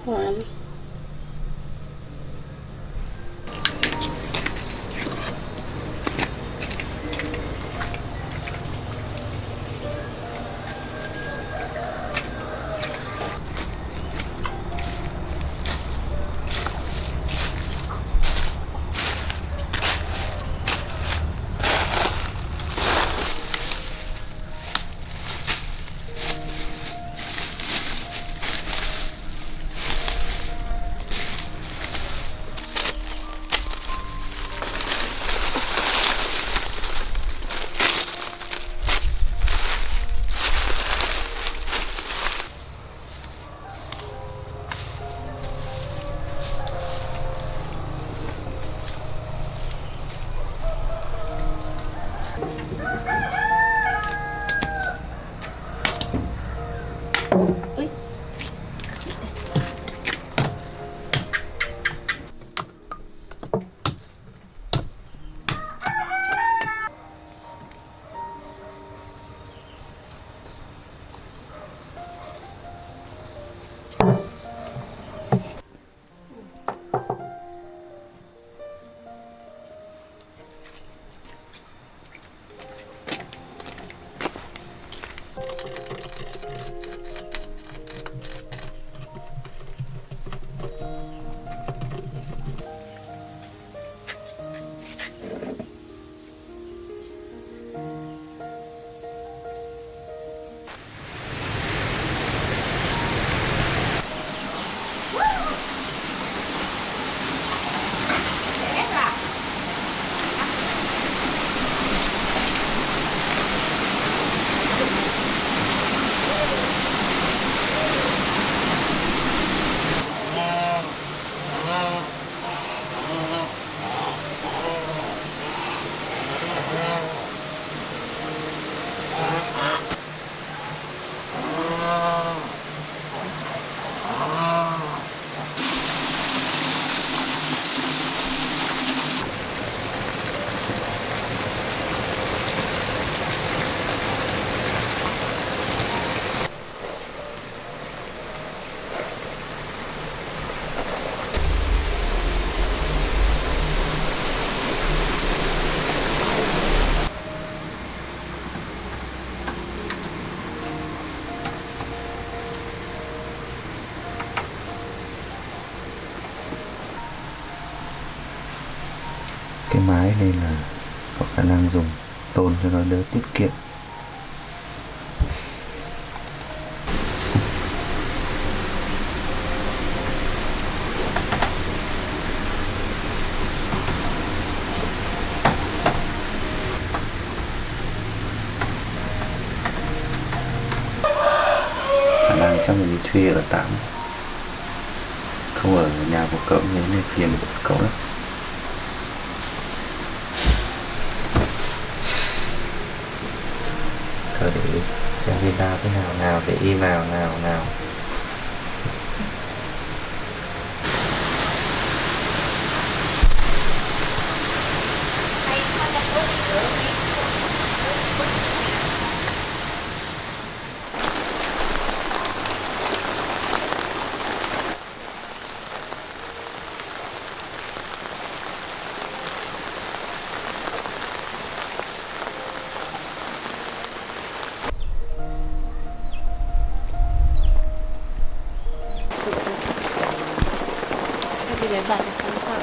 One. Cái mái này là có khả năng dùng tôn cho nó đỡ tiết kiệm. Khả năng chắc là đi thuê ở tạm, không ở nhà của cậu nên phiền cậu lắm. Thôi để xem video thế nào để im nào. Để bật sẵn sàng.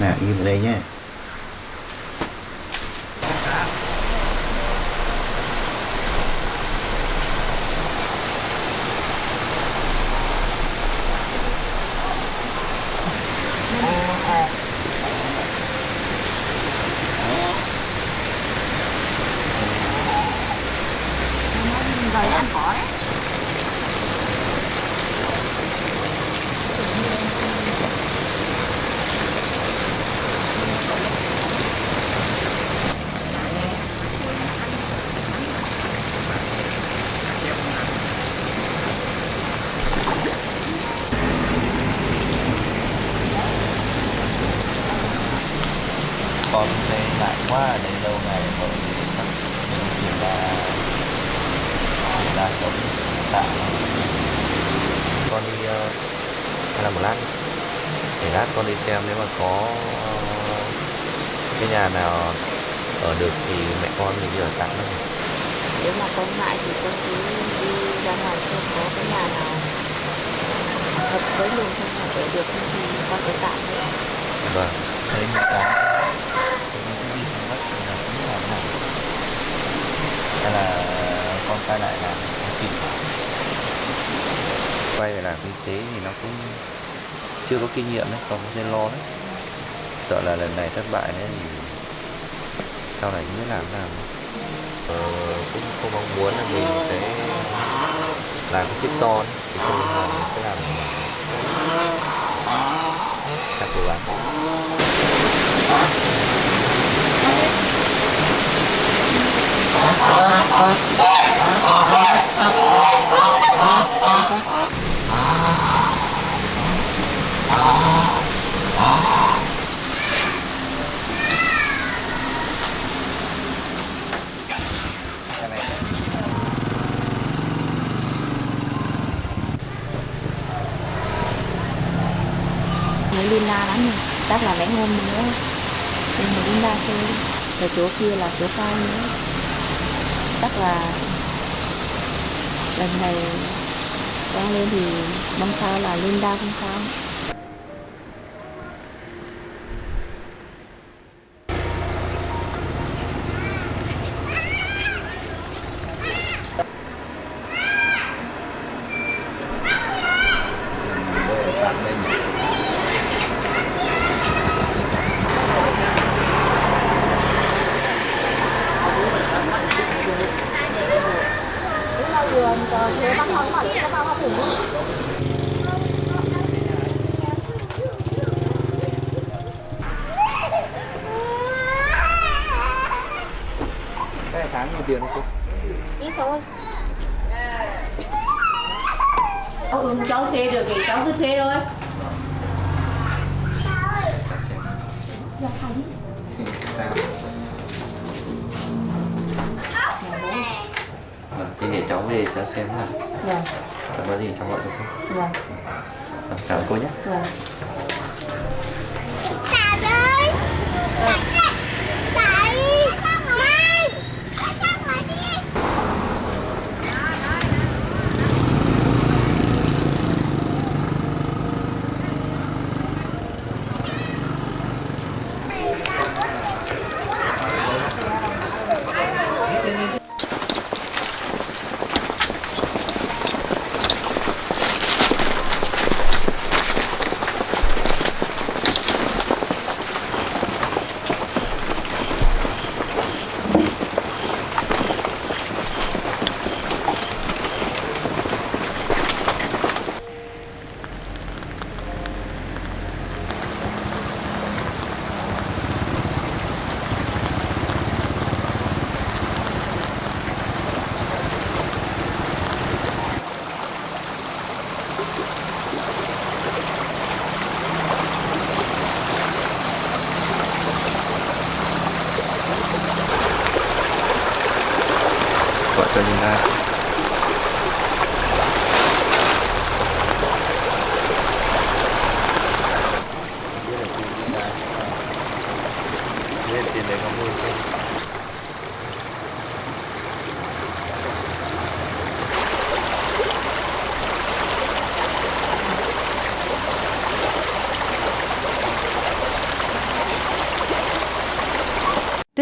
Nào im ở đây nhé. Rồi ăn cỏ đấy. Con thấy ngại quá ở đây lâu ngày rồi thì ra sống tạm. Con đi hay là một lát để lát con đi xem nếu mà có cái nhà nào ở được thì mẹ con mình ở tạm thôi. Nếu mà con ngại thì con cứ đi ra ngoài xem có cái nhà nào hợp với mình không, mà ở được không thì con ở tạm đấy. Vâng, thấy người ta mình cũng đi sang đất thì là cũng làm nào hay là con quay lại làm kịp. Quay về làm kinh tế thì nó cũng chưa có kinh nghiệm đấy, còn có lo đấy, sợ là lần này thất bại đấy thì sau này không biết làm nào. Cũng không mong muốn là mình sẽ làm cái chiếc to đấy, thì không là mình sẽ làm chắc cố gắng. Mới Linda lắm rồi, chắc là mấy hôm nữa nên mà Linda chơi đi. Ở chỗ kia là chỗ Quang nữa, chắc là lần này Quang lên thì mong sao là Linda không sao. Cái tháng nhiều tiền không cô? Ít thôi. Cháu thuê được thì cháu cứ thuê thôi. Thì để cháu về cho xem nào. Vâng. Có gì cháu gọi cho cô. Vâng. Chào cô nhé. Vâng.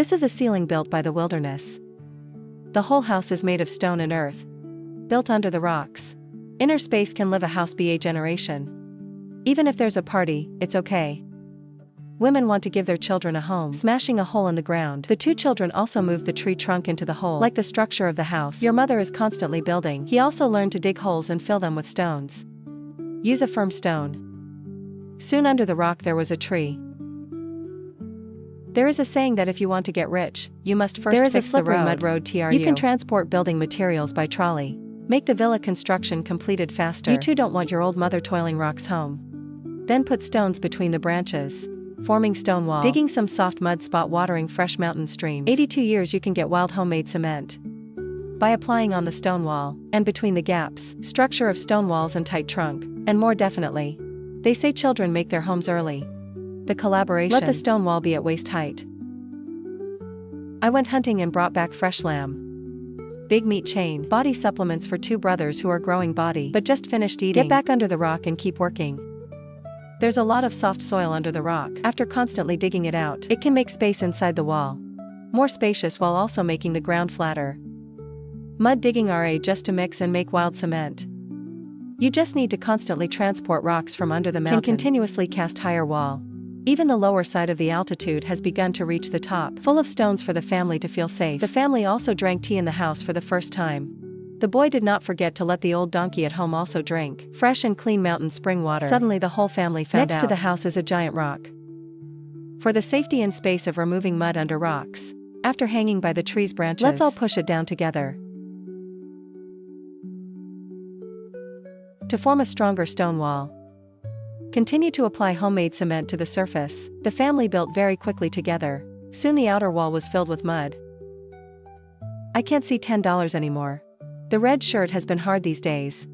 This is a ceiling built by the wilderness. The whole house is made of stone and earth, built under the rocks. Inner space can live a house be a generation. Even if there's a party, it's okay. Women want to give their children a home, smashing a hole in the ground. The two children also moved the tree trunk into the hole, like the structure of the house your mother is constantly building. He also learned to dig holes and fill them with stones. Use a firm stone. Soon under the rock there was a tree. There is a saying that if you want to get rich, you must first There is a fix the slippery road. mud road TRU. You can transport building materials by trolley. Make the villa construction completed faster. You too don't want your old mother toiling rocks home. Then put stones between the branches, forming stone wall. Digging some soft mud spot, watering fresh mountain streams. 82 years you can get wild homemade cement. By applying on the stone wall, and between the gaps, structure of stone walls and tight trunk, and more definitely. They say children make their homes early. The collaboration. Let the stone wall be at waist height. I went hunting and brought back fresh lamb. Big meat chain. Body supplements for two brothers who are growing body, but just finished eating. Get back under the rock and keep working. There's a lot of soft soil under the rock. After constantly digging it out, it can make space inside the wall. More spacious while also making the ground flatter. Mud digging RA just to mix and make wild cement. You just need to constantly transport rocks from under the mountain. Can continuously cast higher wall. Even the lower side of the altitude has begun to reach the top. Full of stones for the family to feel safe. The family also drank tea in the house for the first time. The boy did not forget to let the old donkey at home also drink fresh and clean mountain spring water. Suddenly the whole family found out. Next to the house is a giant rock. For the safety and space of removing mud under rocks, after hanging by the tree's branches, let's all push it down together. To form a stronger stone wall. Continue to apply homemade cement to the surface. The family built very quickly together. Soon the outer wall was filled with mud. I can't see $10 anymore. The red shirt has been hard these days.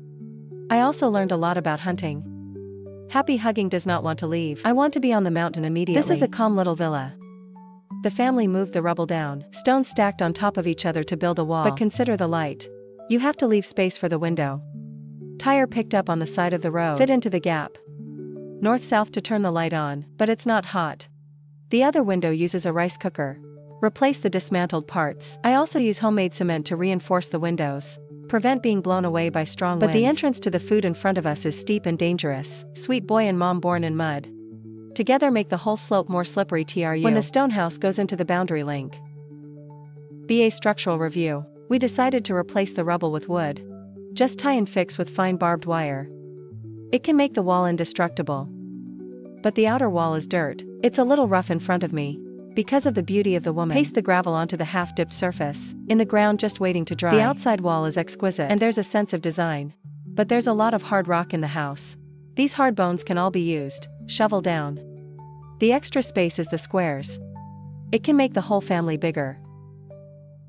I also learned a lot about hunting. Happy hugging does not want to leave. I want to be on the mountain immediately. This is a calm little villa. The family moved the rubble down, stones stacked on top of each other to build a wall. But consider the light. You have to leave space for the window. Tire picked up on the side of the road. Fit into the gap. North-south to turn the light on, but it's not hot. The other window uses a rice cooker. Replace the dismantled parts. I also use homemade cement to reinforce the windows. Prevent being blown away by strong winds. But the entrance to the food in front of us is steep and dangerous. Sweet boy and mom born in mud. Together make the whole slope more slippery TRU. When the stone house goes into the boundary link. BA structural review. We decided to replace the rubble with wood. Just tie and fix with fine barbed wire. It can make the wall indestructible. But the outer wall is dirt. It's a little rough in front of me. Because of the beauty of the woman, paste the gravel onto the half-dipped surface, in the ground just waiting to dry. The outside wall is exquisite, and there's a sense of design. But there's a lot of hard rock in the house. These hard bones can all be used, shovel down. The extra space is the squares. It can make the whole family bigger.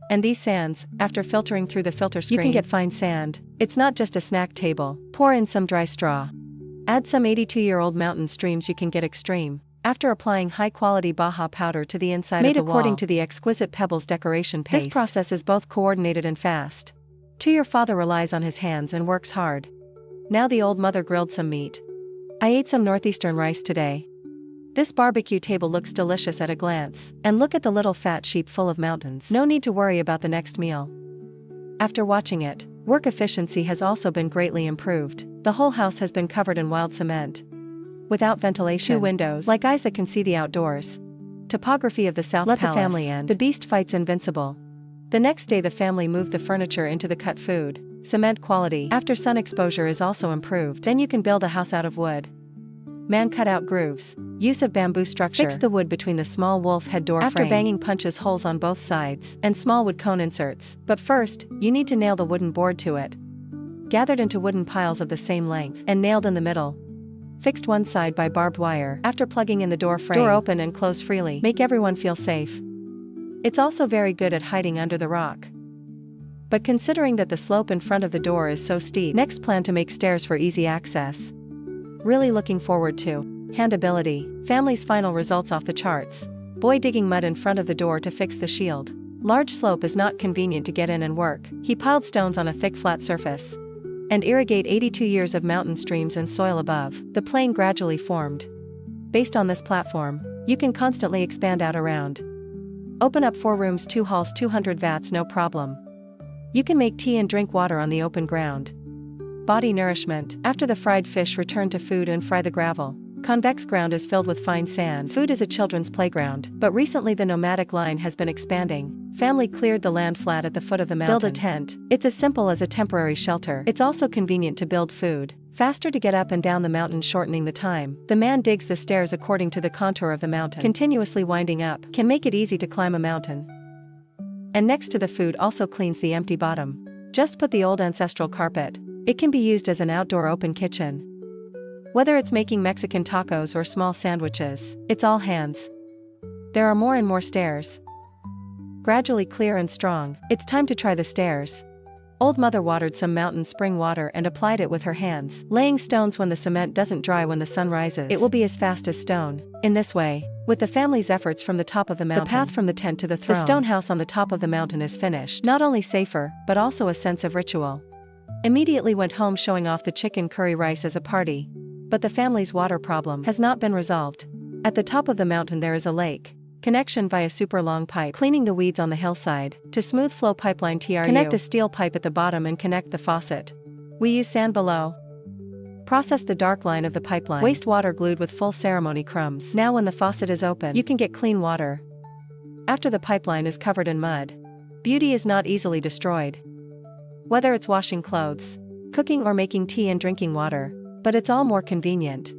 And these sands, after filtering through the filter screen, you can get fine sand. It's not just a snack table. Pour in some dry straw. Add some 82-year-old mountain streams, you can get extreme. After applying high-quality Baja powder to the inside of the wall. Made according to the exquisite Pebbles decoration paste. This process is both coordinated and fast. Your father relies on his hands and works hard. Now the old mother grilled some meat. I ate some northeastern rice today. This barbecue table looks delicious at a glance, and look at the little fat sheep full of mountains. No need to worry about the next meal. After watching it, work efficiency has also been greatly improved. The whole house has been covered in wild cement. Without ventilation. 2 windows. Like eyes that can see the outdoors. Topography of the South Let Palace. The family in. The beast fights invincible. The next day the family moved the furniture into the cut food. Cement quality. After sun exposure is also improved. Then you can build a house out of wood. Man cut out grooves. Use of bamboo structure. Fix the wood between the small wolf head door After frame. Banging punches holes on both sides, and small wood cone inserts. But first, you need to nail the wooden board to it. Gathered into wooden piles of the same length, and nailed in the middle. Fixed one side by barbed wire. After plugging in the door frame. Door open and close freely. Make everyone feel safe. It's also very good at hiding under the rock. But considering that the slope in front of the door is so steep, next plan to make stairs for easy access. Really looking forward to. Handability. Family's final results off the charts. Boy digging mud in front of the door to fix the shield. Large slope is not convenient to get in and work. He piled stones on a thick flat surface. And irrigate 82 years of mountain streams and soil above. The plain gradually formed. Based on this platform, you can constantly expand out around. Open up 4 rooms 2 halls 200 vats no problem. You can make tea and drink water on the open ground. Body nourishment. After the fried fish, return to food and fry the gravel. Convex ground is filled with fine sand. Food is a children's playground, but recently the nomadic line has been expanding. Family cleared the land flat at the foot of the mountain. Build a tent. It's as simple as a temporary shelter. It's also convenient to build food. Faster to get up and down the mountain, shortening the time. The man digs the stairs according to the contour of the mountain. Continuously winding up can make it easy to climb a mountain. And next to the food also cleans the empty bottom. Just put the old ancestral carpet. It can be used as an outdoor open kitchen. Whether it's making Mexican tacos or small sandwiches, it's all hands. There are more and more stairs. Gradually clear and strong, it's time to try the stairs. Old mother watered some mountain spring water and applied it with her hands, laying stones when the cement doesn't dry when the sun rises. It will be as fast as stone. In this way, with the family's efforts from the top of the mountain, the path from the tent to the throne, the stone house on the top of the mountain is finished. Not only safer, but also a sense of ritual. Immediately went home showing off the chicken curry rice as a party. But the family's water problem has not been resolved. At the top of the mountain there is a lake. Connection via super long pipe. Cleaning the weeds on the hillside. To smooth flow pipeline TRU. Connect a steel pipe at the bottom and connect the faucet. We use sand below. Process the dark line of the pipeline. Wastewater glued with full ceremony crumbs. Now when the faucet is open, you can get clean water. After the pipeline is covered in mud. Beauty is not easily destroyed. Whether it's washing clothes, cooking or making tea and drinking water. But it's all more convenient.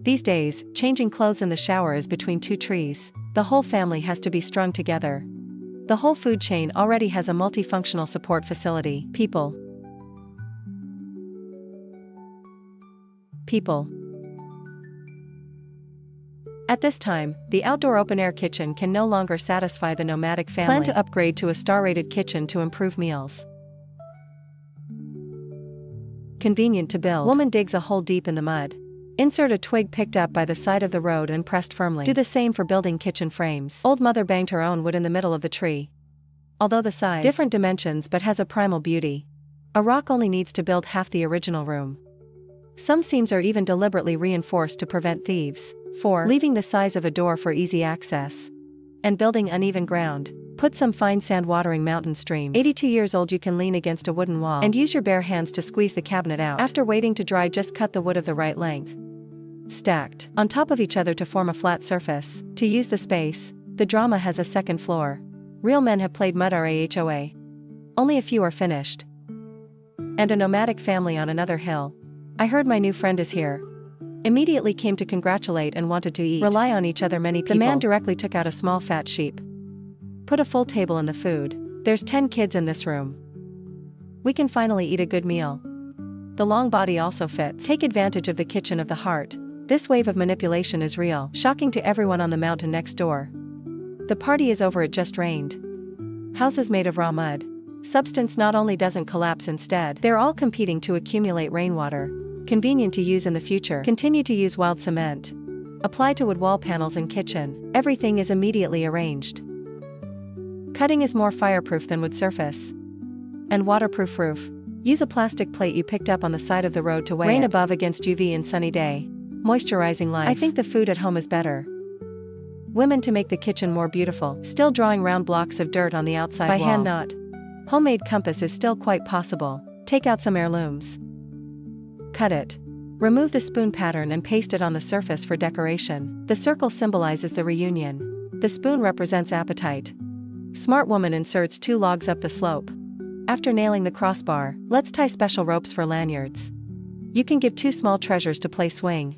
These days, changing clothes in the shower is between 2 trees. The whole family has to be strung together. The whole food chain already has a multifunctional support facility. People. At this time, the outdoor open-air kitchen can no longer satisfy the nomadic family. Plan to upgrade to a star-rated kitchen to improve meals. Convenient to build. Woman digs a hole deep in the mud. Insert a twig picked up by the side of the road and pressed firmly. Do the same for building kitchen frames. Old mother banged her own wood in the middle of the tree. Although the size, different dimensions, but has a primal beauty. A rock only needs to build half the original room. Some seams are even deliberately reinforced to prevent thieves. 4. Leaving the size of a door for easy access. And building uneven ground. Put some fine sand watering mountain streams. 82 years old, you can lean against a wooden wall and use your bare hands to squeeze the cabinet out. After waiting to dry, just cut the wood of the right length. Stacked on top of each other to form a flat surface. To use the space, the drama has a second floor. Real men have played mud RAHOA. Only a few are finished. And a nomadic family on another hill. I heard my new friend is here. Immediately came to congratulate and wanted to eat. Rely on each other, many people. The man directly took out a small fat sheep. Put a full table in the food. There's 10 kids in this room. We can finally eat a good meal. The long body also fits. Take advantage of the kitchen of the heart. This wave of manipulation is real. Shocking to everyone on the mountain next door. The party is over, it just rained. Houses made of raw mud. Substance not only doesn't collapse, instead, they're all competing to accumulate rainwater. Convenient to use in the future. Continue to use wild cement. Apply to wood wall panels and kitchen. Everything is immediately arranged. Cutting is more fireproof than wood surface. And waterproof roof. Use a plastic plate you picked up on the side of the road to weigh rain above against UV and sunny day. Moisturizing life. I think the food at home is better. Women to make the kitchen more beautiful. Still drawing round blocks of dirt on the outside by wall. Hand knot. Homemade compass is still quite possible. Take out some heirlooms. Cut it. Remove the spoon pattern and paste it on the surface for decoration. The circle symbolizes the reunion. The spoon represents appetite. Smart woman inserts 2 logs up the slope. After nailing the crossbar, let's tie special ropes for lanyards. You can give 2 small treasures to play swing.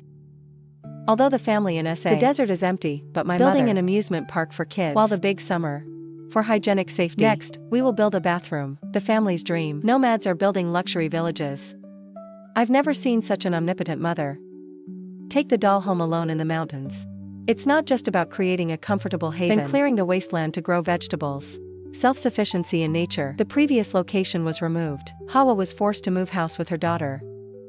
Although the family in SA, the desert is empty, but my building an amusement park for kids while the big summer. For hygienic safety. Next, we will build a bathroom, the family's dream. Nomads are building luxury villages. I've never seen such an omnipotent mother. Take the doll home alone in the mountains. It's not just about creating a comfortable haven, then clearing the wasteland to grow vegetables. Self-sufficiency in nature. The previous location was removed. Hawa was forced to move house with her daughter.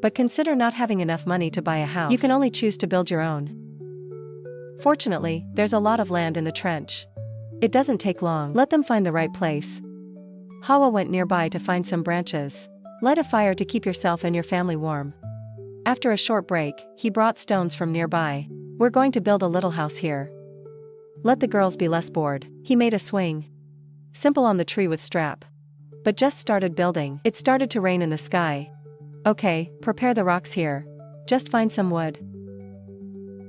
But consider not having enough money to buy a house. You can only choose to build your own. Fortunately, there's a lot of land in the trench. It doesn't take long. Let them find the right place. Hawa went nearby to find some branches. Light a fire to keep yourself and your family warm. After a short break, he brought stones from nearby. We're going to build a little house here. Let the girls be less bored. He made a swing. Simple on the tree with strap. But just started building. It started to rain in the sky. Okay, prepare the rocks here. Just find some wood.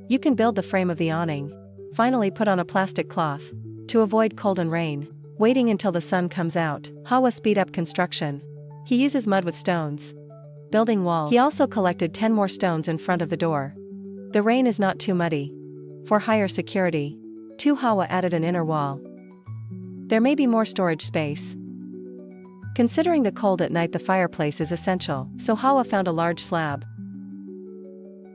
You can build the frame of the awning. Finally put on a plastic cloth. To avoid cold and rain. Waiting until the sun comes out. Hawa speed up construction. He uses mud with stones. Building walls. He also collected 10 more stones in front of the door. The rain is not too muddy. For higher security. Hawa added an inner wall. There may be more storage space. Considering the cold at night, the fireplace is essential, so Hawa found a large slab.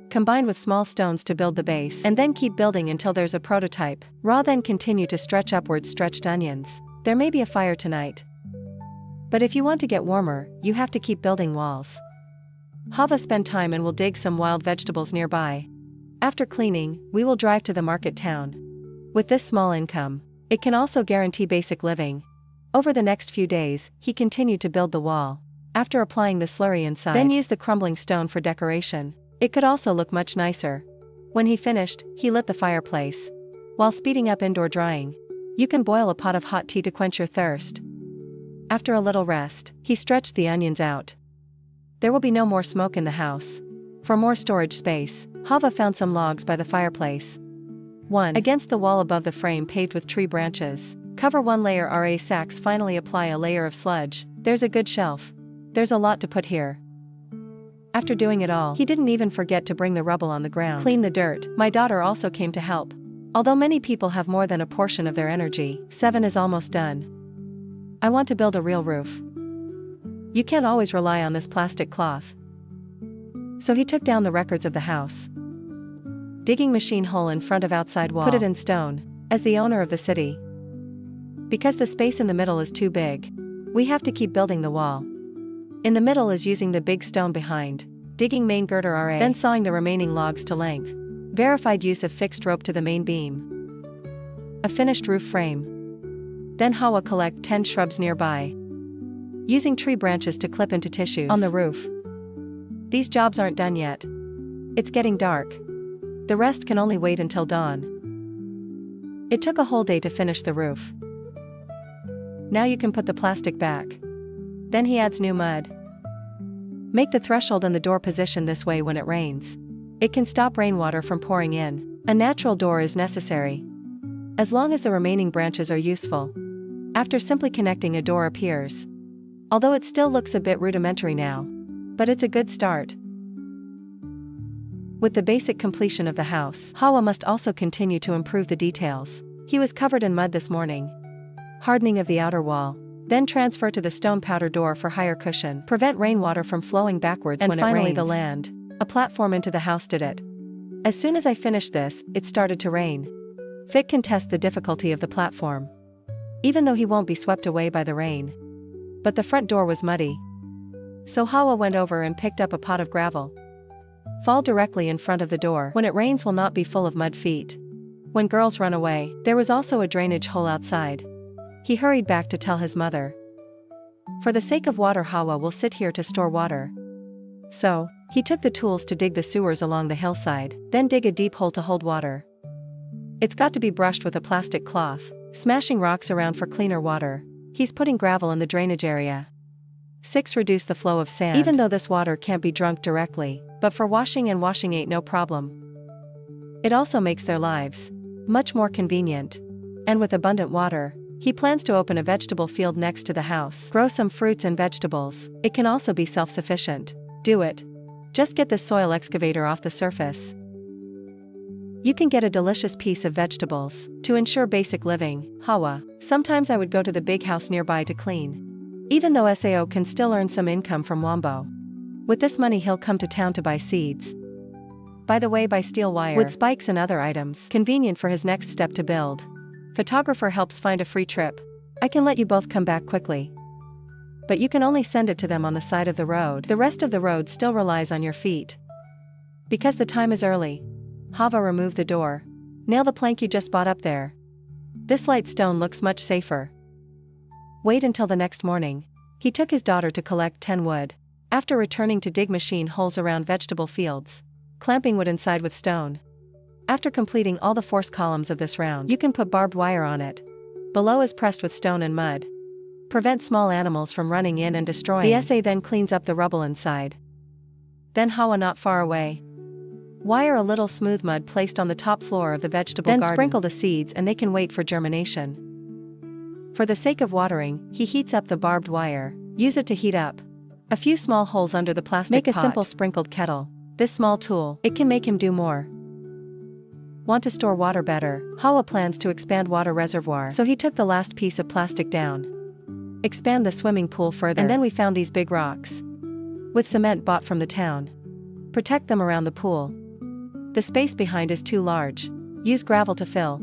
Combined with small stones to build the base, and then keep building until there's a prototype. Ra then continue to stretch upwards stretched onions. There may be a fire tonight. But if you want to get warmer, you have to keep building walls. Hava spend time and will dig some wild vegetables nearby. After cleaning, we will drive to the market town. With this small income, it can also guarantee basic living. Over the next few days, he continued to build the wall. After applying the slurry inside, then use the crumbling stone for decoration. It could also look much nicer. When he finished, he lit the fireplace. While speeding up indoor drying, you can boil a pot of hot tea to quench your thirst. After a little rest, he stretched the onions out. There will be no more smoke in the house. For more storage space, Hava found some logs by the fireplace. 1. Against the wall above the frame paved with tree branches. Cover 1 layer RA sacks. Finally apply a layer of sludge. There's a good shelf. There's a lot to put here. After doing it all, he didn't even forget to bring the rubble on the ground. Clean the dirt. My daughter also came to help. Although many people have more than a portion of their energy, 7 is almost done. I want to build a real roof. You can't always rely on this plastic cloth. So he took down the records of the house. Digging machine hole in front of outside wall. Put it in stone. As the owner of the city. Because the space in the middle is too big, we have to keep building the wall. In the middle is using the big stone behind. Digging main girder RA. Then sawing the remaining logs to length. Verified use of fixed rope to the main beam. A finished roof frame. Then Hawa collect 10 shrubs nearby. Using tree branches to clip into tissues on the roof. These jobs aren't done yet. It's getting dark. The rest can only wait until dawn. It took a whole day to finish the roof. Now you can put the plastic back. Then he adds new mud. Make the threshold and the door position this way when it rains. It can stop rainwater from pouring in. A natural door is necessary. As long as the remaining branches are useful. After simply connecting, a door appears. Although it still looks a bit rudimentary now. But it's a good start. With the basic completion of the house, Hawa must also continue to improve the details. He was covered in mud this morning. Hardening of the outer wall. Then transfer to the stone powder door for higher cushion. Prevent rainwater from flowing backwards when it rains. And finally the land. A platform into the house did it. As soon as I finished this, it started to rain. Vic can test the difficulty of the platform. Even though he won't be swept away by the rain. But the front door was muddy. So Hawa went over and picked up a pot of gravel. Fall directly in front of the door. When it rains will not be full of mud feet. When girls run away, there was also a drainage hole outside. He hurried back to tell his mother. For the sake of water, Hawa will sit here to store water. So, he took the tools to dig the sewers along the hillside, then dig a deep hole to hold water. It's got to be brushed with a plastic cloth, smashing rocks around for cleaner water. He's putting gravel in the drainage area. 6. Reduce the flow of sand. Even though this water can't be drunk directly, but for washing ain't no problem. It also makes their lives much more convenient. And with abundant water, he plans to open a vegetable field next to the house. Grow some fruits and vegetables. It can also be self-sufficient. Do it. Just get this soil excavator off the surface. You can get a delicious piece of vegetables. To ensure basic living, Hawa. Sometimes I would go to the big house nearby to clean. Even though SAO can still earn some income from Wombo. With this money he'll come to town to buy seeds. By the way, buy steel wire, wood spikes and other items. Convenient for his next step to build. Photographer helps find a free trip. I can let you both come back quickly. But you can only send it to them on the side of the road. The rest of the road still relies on your feet. Because the time is early. Hava remove the door. Nail the plank you just bought up there. This light stone looks much safer. Wait until the next morning. He took his daughter to collect 10 wood. After returning to dig machine holes around vegetable fields. Clamping wood inside with stone. After completing all the force columns of this round, you can put barbed wire on it. Below is pressed with stone and mud. Prevent small animals from running in and destroying. The SA then cleans up the rubble inside. Then Hawa not far away. Wire a little smooth mud placed on the top floor of the vegetable garden. Then sprinkle the seeds and they can wait for germination. For the sake of watering, he heats up the barbed wire. Use it to heat up. A few small holes under the plastic pot. Make a simple sprinkled kettle. This small tool, it can make him do more. Want to store water better? Hawa plans to expand water reservoir, so he took the last piece of plastic down. Expand the swimming pool further, and then we found these big rocks. With cement bought from the town. Protect them around the pool. The space behind is too large. Use gravel to fill.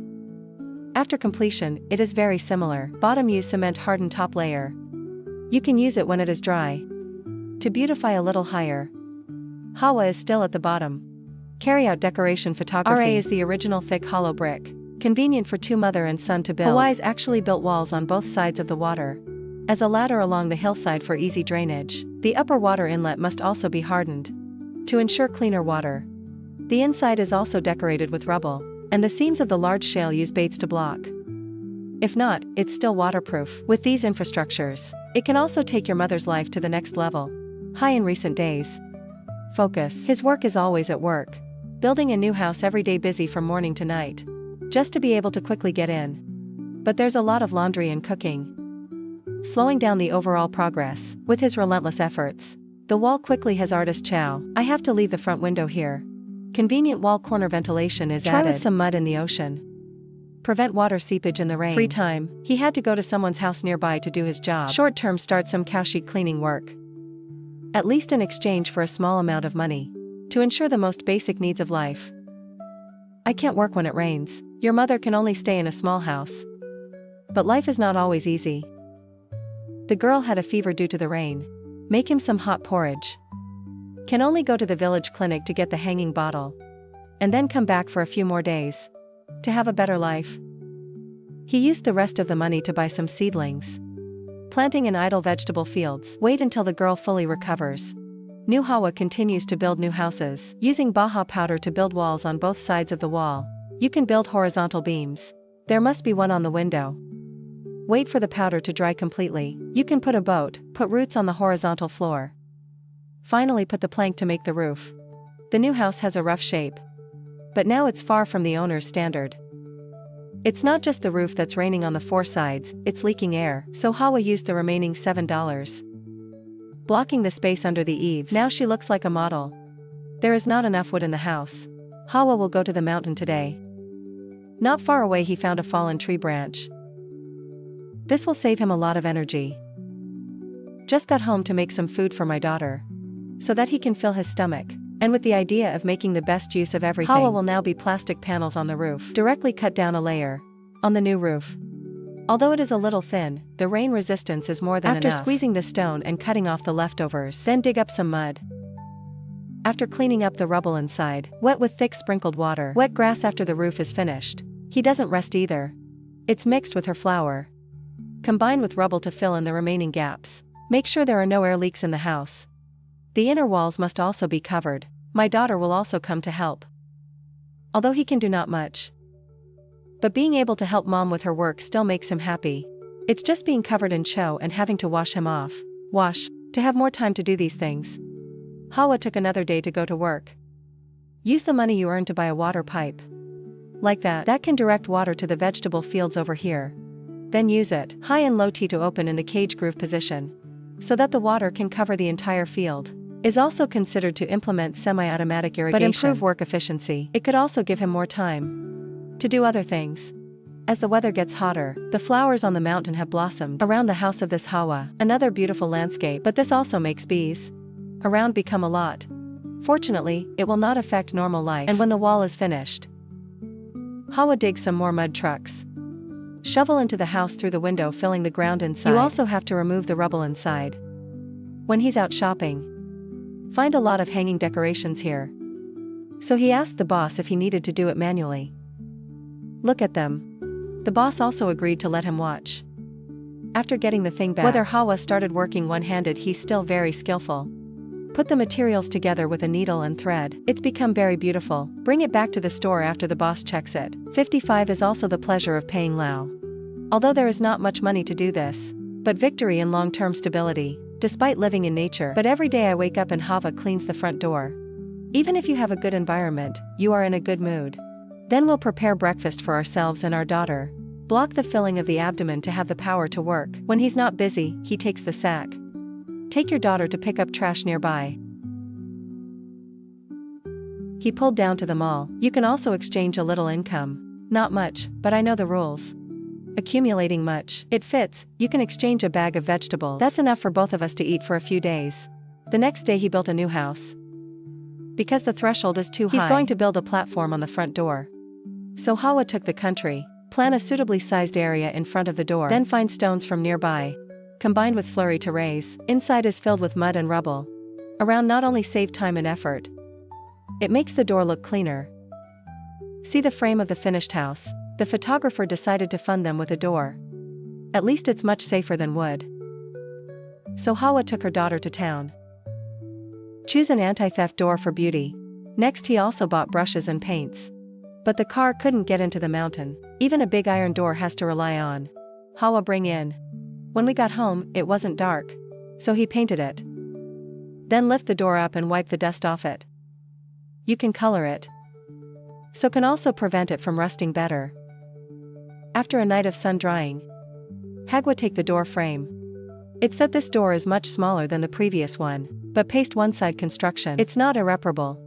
After completion, it is very similar. Bottom use cement hardened top layer. You can use it when it is dry. To beautify a little higher. Hawa is still at the bottom. Carry out decoration photography. RA is the original thick hollow brick. Convenient for two mother and son to build. Hawaii's actually built walls on both sides of the water. As a ladder along the hillside for easy drainage. The upper water inlet must also be hardened. To ensure cleaner water. The inside is also decorated with rubble. And the seams of the large shale use baits to block. If not, it's still waterproof. With these infrastructures, it can also take your mother's life to the next level. High in recent days. Focus. His work is always at work. Building a new house every day, busy from morning to night. Just to be able to quickly get in. But there's a lot of laundry and cooking. Slowing down the overall progress. With his relentless efforts. The wall quickly has artist chow. I have to leave the front window here. Convenient wall corner ventilation is added. Try with some mud in the ocean. Prevent water seepage in the rain. Free time. He had to go to someone's house nearby to do his job. Short term, start some cow sheet cleaning work. At least in exchange for a small amount of money. To ensure the most basic needs of life. I can't work when it rains. Your mother can only stay in a small house. But life is not always easy. The girl had a fever due to the rain. Make him some hot porridge. Can only go to the village clinic to get the hanging bottle. And then come back for a few more days. To have a better life. He used the rest of the money to buy some seedlings. Planting in idle vegetable fields. Wait until the girl fully recovers. New Hawa continues to build new houses. Using Baja powder to build walls on both sides of the wall. You can build horizontal beams. There must be one on the window. Wait for the powder to dry completely. You can put a boat, put roots on the horizontal floor. Finally put the plank to make the roof. The new house has a rough shape. But now it's far from the owner's standard. It's not just the roof that's raining on the four sides, it's leaking air, so Hawa used the remaining $7. Blocking the space under the eaves. Now she looks like a model. There is not enough wood in the house. Hawa will go to the mountain today. Not far away he found a fallen tree branch. This will save him a lot of energy. Just got home to make some food for my daughter. So that he can fill his stomach. And with the idea of making the best use of everything. Hawa will now be plastic panels on the roof. Directly cut down a layer. On the new roof. Although it is a little thin, the rain resistance is more than enough. After squeezing the stone and cutting off the leftovers. Then dig up some mud. After cleaning up the rubble inside. Wet with thick sprinkled water. Wet grass after the roof is finished. He doesn't rest either. It's mixed with her flour. Combine with rubble to fill in the remaining gaps. Make sure there are no air leaks in the house. The inner walls must also be covered. My daughter will also come to help. Although he can do not much. But being able to help mom with her work still makes him happy. It's just being covered in cho and having to wash him off. To have more time to do these things. Hawa took another day to go to work. Use the money you earn to buy a water pipe. Like that. That can direct water to the vegetable fields over here. Then use it. High and low T to open in the cage groove position. So that the water can cover the entire field. Is also considered to implement semi-automatic irrigation. But improve work efficiency. It could also give him more time to do other things. As the weather gets hotter, the flowers on the mountain have blossomed around the house of this Hawa. Another beautiful landscape, but this also makes bees around become a lot. Fortunately, it will not affect normal life. And when the wall is finished, Hawa digs some more mud trucks. Shovel into the house through the window, filling the ground inside. You also have to remove the rubble inside. When he's out shopping, find a lot of hanging decorations here. So he asked the boss if he needed to do it manually. Look at them. The boss also agreed to let him watch. After getting the thing back, whether Hawa started working one-handed, he's still very skillful. Put the materials together with a needle and thread. It's become very beautiful. Bring it back to the store after the boss checks it. 55 is also the pleasure of paying Lao. Although there is not much money to do this, but victory in long-term stability, despite living in nature. But every day I wake up and Hava cleans the front door. Even if you have a good environment, you are in a good mood. Then we'll prepare breakfast for ourselves and our daughter. Block the filling of the abdomen to have the power to work. When he's not busy, he takes the sack. Take your daughter to pick up trash nearby. He pulled down to the mall. You can also exchange a little income. Not much, but I know the rules. Accumulating much. It fits, you can exchange a bag of vegetables. That's enough for both of us to eat for a few days. The next day he built a new house. Because the threshold is too high, he's going to build a platform on the front door. So Hawa took the country, plan a suitably sized area in front of the door, then find stones from nearby, combined with slurry to raise. Inside is filled with mud and rubble. Around not only save time and effort, it makes the door look cleaner. See the frame of the finished house. The photographer decided to fund them with a door. At least it's much safer than wood. So Hawa took her daughter to town. Choose an anti-theft door for beauty. Next he also bought brushes and paints. But the car couldn't get into the mountain. Even a big iron door has to rely on. Hawa bring in. When we got home, it wasn't dark. So he painted it. Then lift the door up and wipe the dust off it. You can color it. So can also prevent it from rusting better. After a night of sun drying, Hagwa take the door frame. It's that this door is much smaller than the previous one, but paste one side construction. It's not irreparable.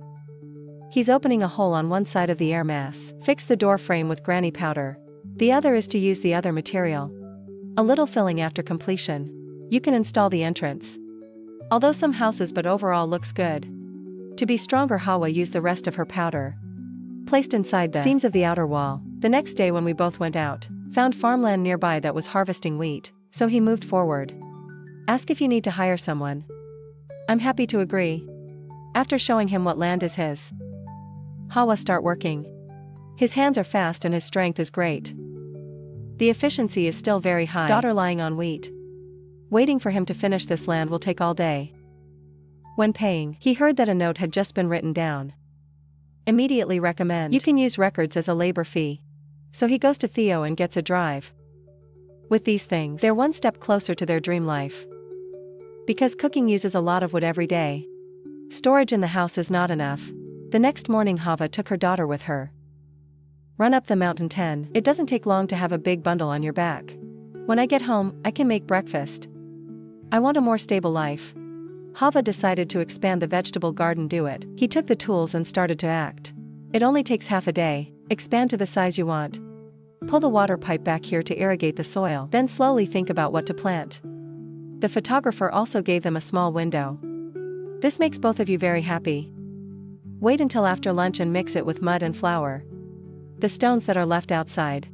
He's opening a hole on one side of the air mass. Fix the door frame with granny powder. The other is to use the other material. A little filling after completion. You can install the entrance. Although some houses but overall looks good. To be stronger Hawa used the rest of her powder. Placed inside the seams of the outer wall. The next day when we both went out, found farmland nearby that was harvesting wheat, so he moved forward. Ask if you need to hire someone. I'm happy to agree. After showing him what land is his, Hawa start working. His hands are fast and his strength is great. The efficiency is still very high. Daughter lying on wheat. Waiting for him to finish this land will take all day. When paying, he heard that a note had just been written down. Immediately recommend. You can use records as a labor fee. So he goes to Theo and gets a drive. With these things, they're one step closer to their dream life. Because cooking uses a lot of wood every day. Storage in the house is not enough. The next morning Hava took her daughter with her. Run up the mountain 10. It doesn't take long to have a big bundle on your back. When I get home, I can make breakfast. I want a more stable life. Hava decided to expand the vegetable garden. Do it. He took the tools and started to act. It only takes half a day. Expand to the size you want. Pull the water pipe back here to irrigate the soil. Then slowly think about what to plant. The photographer also gave them a small window. This makes both of you very happy. Wait until after lunch and mix it with mud and flour. The stones that are left outside.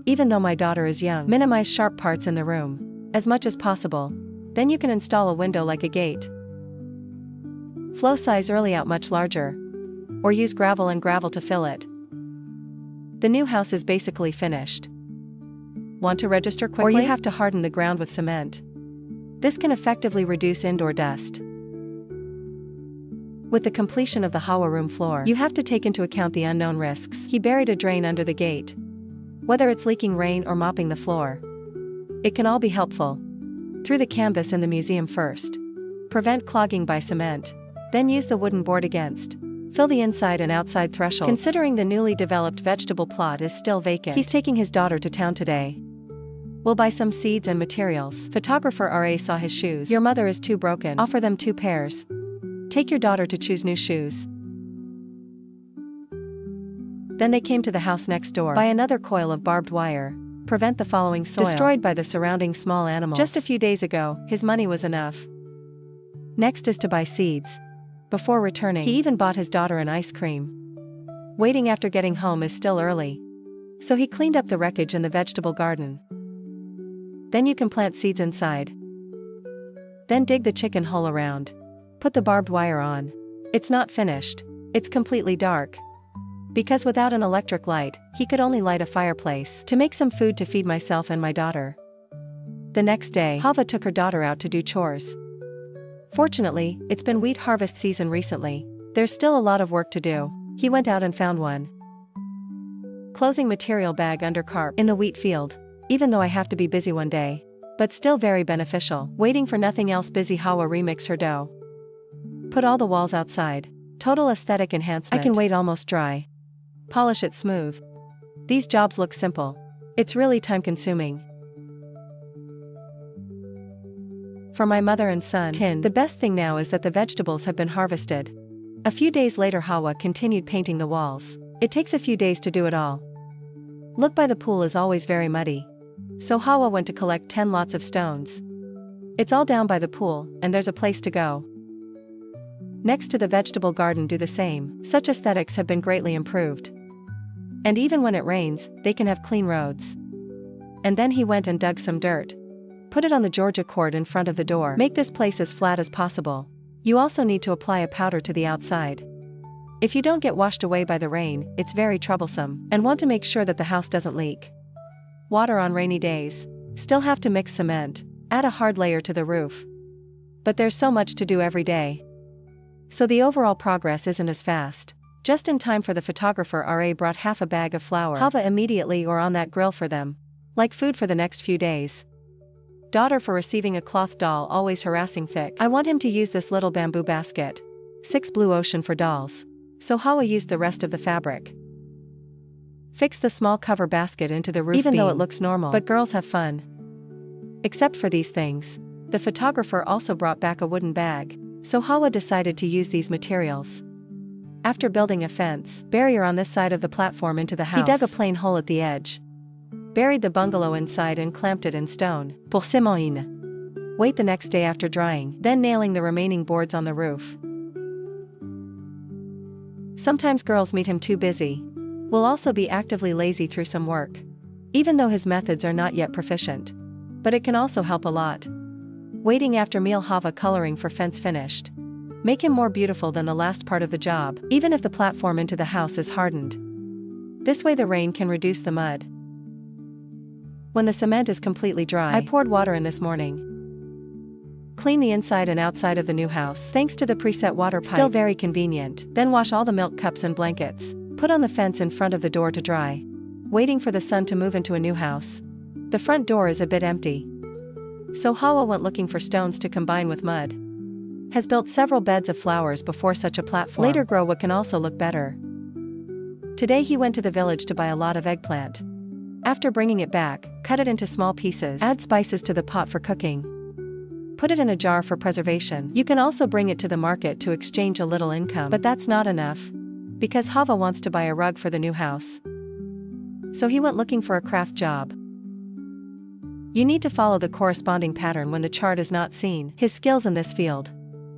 Even though my daughter is young, minimize sharp parts in the room, as much as possible. Then you can install a window like a gate. Flow size early out much larger. Or use gravel and gravel to fill it. The new house is basically finished. Want to register quickly? Or you have to harden the ground with cement. This can effectively reduce indoor dust. With the completion of the Hawa room floor, you have to take into account the unknown risks. He buried a drain under the gate. Whether it's leaking rain or mopping the floor, it can all be helpful. Through the canvas in the museum first. Prevent clogging by cement. Then use the wooden board against. Fill the inside and outside thresholds. Considering the newly developed vegetable plot is still vacant, he's taking his daughter to town today. We'll buy some seeds and materials. Photographer RA saw his shoes. Your mother is too broken. Offer them 2 pairs. Take your daughter to choose new shoes. Then they came to the house next door. Buy another coil of barbed wire. Prevent the following soil. Destroyed by the surrounding small animals. Just a few days ago, his money was enough. Next is to buy seeds. Before returning, he even bought his daughter an ice cream. Waiting after getting home is still early. So he cleaned up the wreckage in the vegetable garden. Then you can plant seeds inside. Then dig the chicken hole around. Put the barbed wire on. It's not finished. It's completely dark. Because without an electric light, he could only light a fireplace to make some food to feed myself and my daughter. The next day, Hava took her daughter out to do chores. Fortunately, it's been wheat harvest season recently. There's still a lot of work to do. He went out and found one. Closing material bag under carp in the wheat field. Even though I have to be busy one day. But still very beneficial. Waiting for nothing else, busy Hawa remix her dough. Put all the walls outside. Total aesthetic enhancement. I can wait almost dry. Polish it smooth. These jobs look simple. It's really time consuming. For my mother and son, the best thing now is that the vegetables have been harvested. A few days later Hawa continued painting the walls. It takes a few days to do it all. Look, by the pool is always very muddy. So Hawa went to collect 10 lots of stones. It's all down by the pool, and there's a place to go. Next to the vegetable garden do the same. Such aesthetics have been greatly improved. And even when it rains, they can have clean roads. And then he went and dug some dirt. Put it on the Georgia cord in front of the door. Make this place as flat as possible. You also need to apply a powder to the outside. If you don't get washed away by the rain, it's very troublesome, and want to make sure that the house doesn't leak. Water on rainy days. Still have to mix cement. Add a hard layer to the roof. But there's so much to do every day. So the overall progress isn't as fast. Just in time for the photographer, RA brought half a bag of flour. Hava immediately or on that grill for them. Like food for the next few days. Daughter for receiving a cloth doll, always harassing thick. I want him to use this little bamboo basket. 6 blue ocean for dolls. So Hawa used the rest of the fabric. Fix the small cover basket into the roof even beam. Though it looks normal. But girls have fun. Except for these things. The photographer also brought back a wooden bag. So Hawa decided to use these materials. After building a fence, barrier on this side of the platform into the house, he dug a plain hole at the edge. Buried the bungalow inside and clamped it in stone. Pour semoine. Wait the next day after drying, then nailing the remaining boards on the roof. Sometimes girls meet him too busy. Will also be actively lazy through some work. Even though his methods are not yet proficient. But it can also help a lot. Waiting after meal, Hava coloring for fence finished. Make him more beautiful than the last part of the job, even if the platform into the house is hardened. This way the rain can reduce the mud. When the cement is completely dry, I poured water in this morning. Clean the inside and outside of the new house, thanks to the preset water pipe. Still very convenient. Then wash all the milk cups and blankets. Put on the fence in front of the door to dry. Waiting for the son to move into a new house. The front door is a bit empty. So Hawa went looking for stones to combine with mud. Has built several beds of flowers before such a platform. Later grow what can also look better. Today he went to the village to buy a lot of eggplant. After bringing it back, cut it into small pieces. Add spices to the pot for cooking. Put it in a jar for preservation. You can also bring it to the market to exchange a little income. But that's not enough. Because Hava wants to buy a rug for the new house. So he went looking for a craft job. You need to follow the corresponding pattern when the chart is not seen. His skills in this field.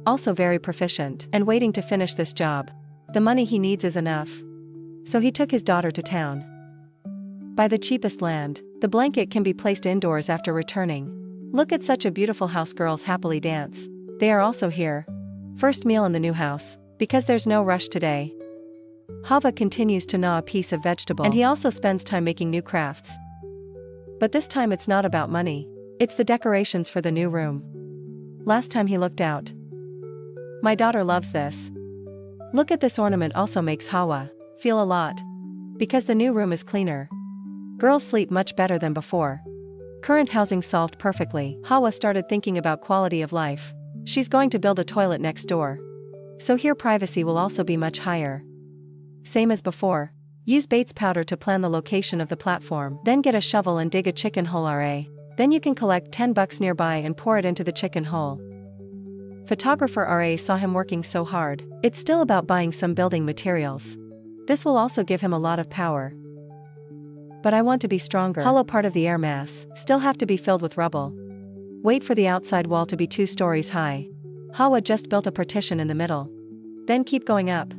Also very proficient, and waiting to finish this job. The money he needs is enough. So he took his daughter to town. Buy the cheapest land. The blanket can be placed indoors after returning. Look at such a beautiful house, girls happily dance. They are also here. First meal in the new house, because there's no rush today. Hava continues to gnaw a piece of vegetable, and he also spends time making new crafts. But this time it's not about money. It's the decorations for the new room. Last time he looked out. My daughter loves this. Look at this ornament, also makes Hawa feel a lot. Because the new room is cleaner. Girls sleep much better than before. Current housing solved perfectly. Hawa started thinking about quality of life. She's going to build a toilet next door. So here privacy will also be much higher. Same as before. Use Bates powder to plan the location of the platform. Then get a shovel and dig a chicken hole. Then you can collect $10 nearby and pour it into the chicken hole. Photographer RA saw him working so hard. It's still about buying some building materials. This will also give him a lot of power. But I want to be stronger. Hollow part of the air mass still have to be filled with rubble. Wait for the outside wall to be 2 stories high. Hawa just built a partition in the middle. Then keep going up.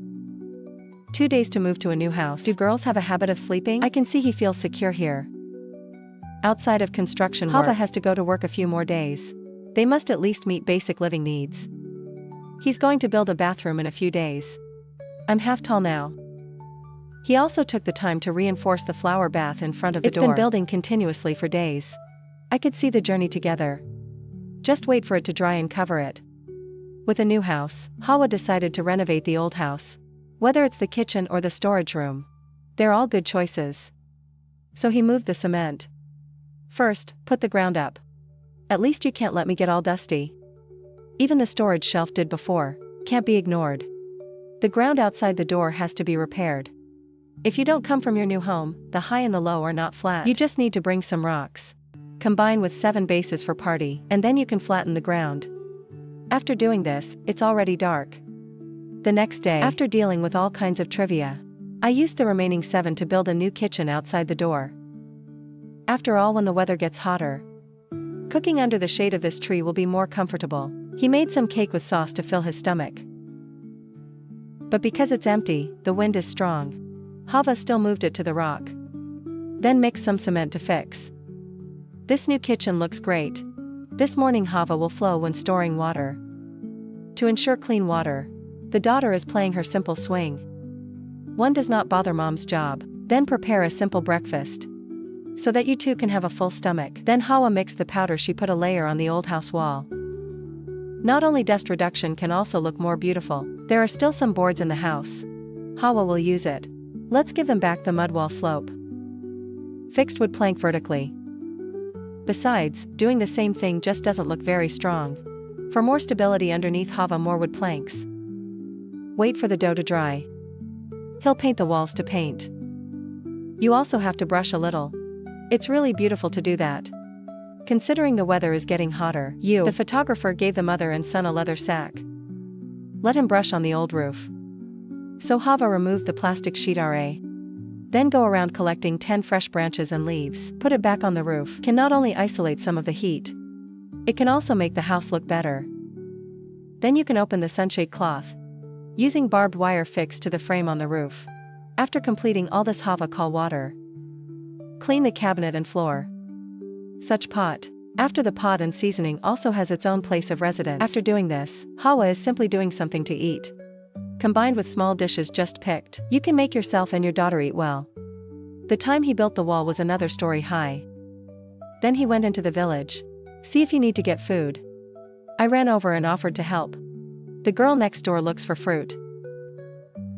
2 days to move to a new house. Do girls have a habit of sleeping? I can see he feels secure here. Outside of construction work, Hava has to go to work a few more days. They must at least meet basic living needs. He's going to build a bathroom in a few days. I'm half tall now. He also took the time to reinforce the flower bath in front of the door. It's been building continuously for days. I could see the journey together. Just wait for it to dry and cover it. With a new house, Hawa decided to renovate the old house. Whether it's the kitchen or the storage room, they're all good choices. So he moved the cement. First, put the ground up. At least you can't let me get all dusty. Even the storage shelf did before, can't be ignored. The ground outside the door has to be repaired. If you don't come from your new home, the high and the low are not flat. You just need to bring some rocks. Combine with 7 bases for party, and then you can flatten the ground. After doing this, it's already dark. The next day, after dealing with all kinds of trivia, I used the remaining 7 to build a new kitchen outside the door. After all, when the weather gets hotter, cooking under the shade of this tree will be more comfortable. He made some cake with sauce to fill his stomach. But because it's empty, the wind is strong. Hawa still moved it to the rock. Then mixed some cement to fix. This new kitchen looks great. This morning Hawa will flow when storing water. To ensure clean water, the daughter is playing her simple swing. One does not bother mom's job. Then prepare a simple breakfast, so that you two can have a full stomach. Then Hawa mixed the powder. She put a layer on the old house wall. Not only dust reduction can also look more beautiful. There are still some boards in the house. Hawa will use it. Let's give them back the mud wall slope. Fixed wood plank vertically. Besides, doing the same thing just doesn't look very strong. For more stability underneath, Hawa more wood planks. Wait for the dough to dry. He'll paint the walls to paint. You also have to brush a little. It's really beautiful to do that. Considering the weather is getting hotter, the photographer gave the mother and son a leather sack. Let him brush on the old roof. So Hawa removed the plastic sheet Then go around collecting 10 fresh branches and leaves. Put it back on the roof. Can not only isolate some of the heat, it can also make the house look better. Then you can open the sunshade cloth, using barbed wire fixed to the frame on the roof. After completing all this, Hawa call water. Clean the cabinet and floor. Such pot. After the pot and seasoning also has its own place of residence. After doing this, Hawa is simply doing something to eat. Combined with small dishes just picked, you can make yourself and your daughter eat well. The time he built the wall was another story high. Then he went into the village. See if you need to get food. I ran over and offered to help. The girl next door looks for fruit.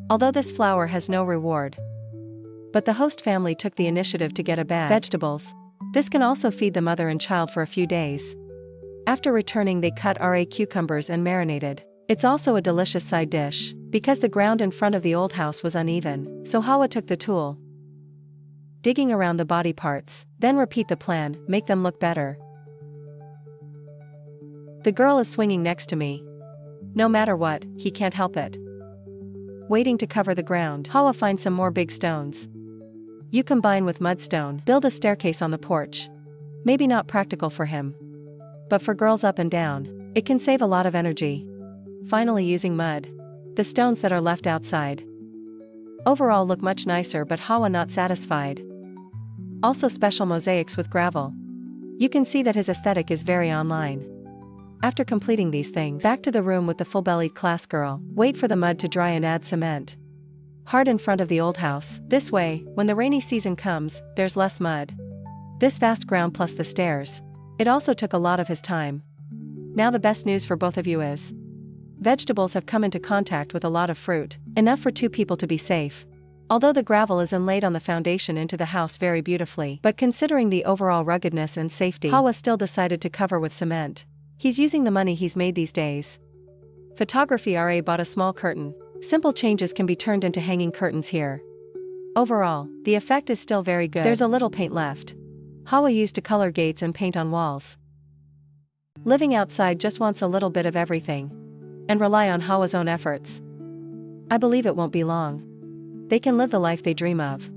Although this flower has no reward, but the host family took the initiative to get a bag of vegetables. This can also feed the mother and child for a few days. After returning, they cut cucumbers and marinated. It's also a delicious side dish. Because the ground in front of the old house was uneven, so Hawa took the tool, digging around the body parts. Then repeat the plan, make them look better. The girl is swinging next to me. No matter what, he can't help it. Waiting to cover the ground, Hawa finds some more big stones. You combine with mudstone, build a staircase on the porch. Maybe not practical for him, but for girls up and down, it can save a lot of energy. Finally, using mud, the stones that are left outside overall look much nicer, but Hawa not satisfied. Also special mosaics with gravel. You can see that his aesthetic is very online. After completing these things, back to the room with the full-bellied class girl. Wait for the mud to dry and add cement. Hard in front of the old house. This way, when the rainy season comes, there's less mud. This vast ground plus the stairs. It also took a lot of his time. Now the best news for both of you is, vegetables have come into contact with a lot of fruit, enough for 2 people to be safe. Although the gravel is inlaid on the foundation into the house very beautifully, but considering the overall ruggedness and safety, Hawa still decided to cover with cement. He's using the money he's made these days. Photography bought a small curtain. Simple changes can be turned into hanging curtains here. Overall, the effect is still very good. There's a little paint left. Hawa used to color gates and paint on walls. Living outside just wants a little bit of everything, and rely on Hawa's own efforts. I believe it won't be long. They can live the life they dream of.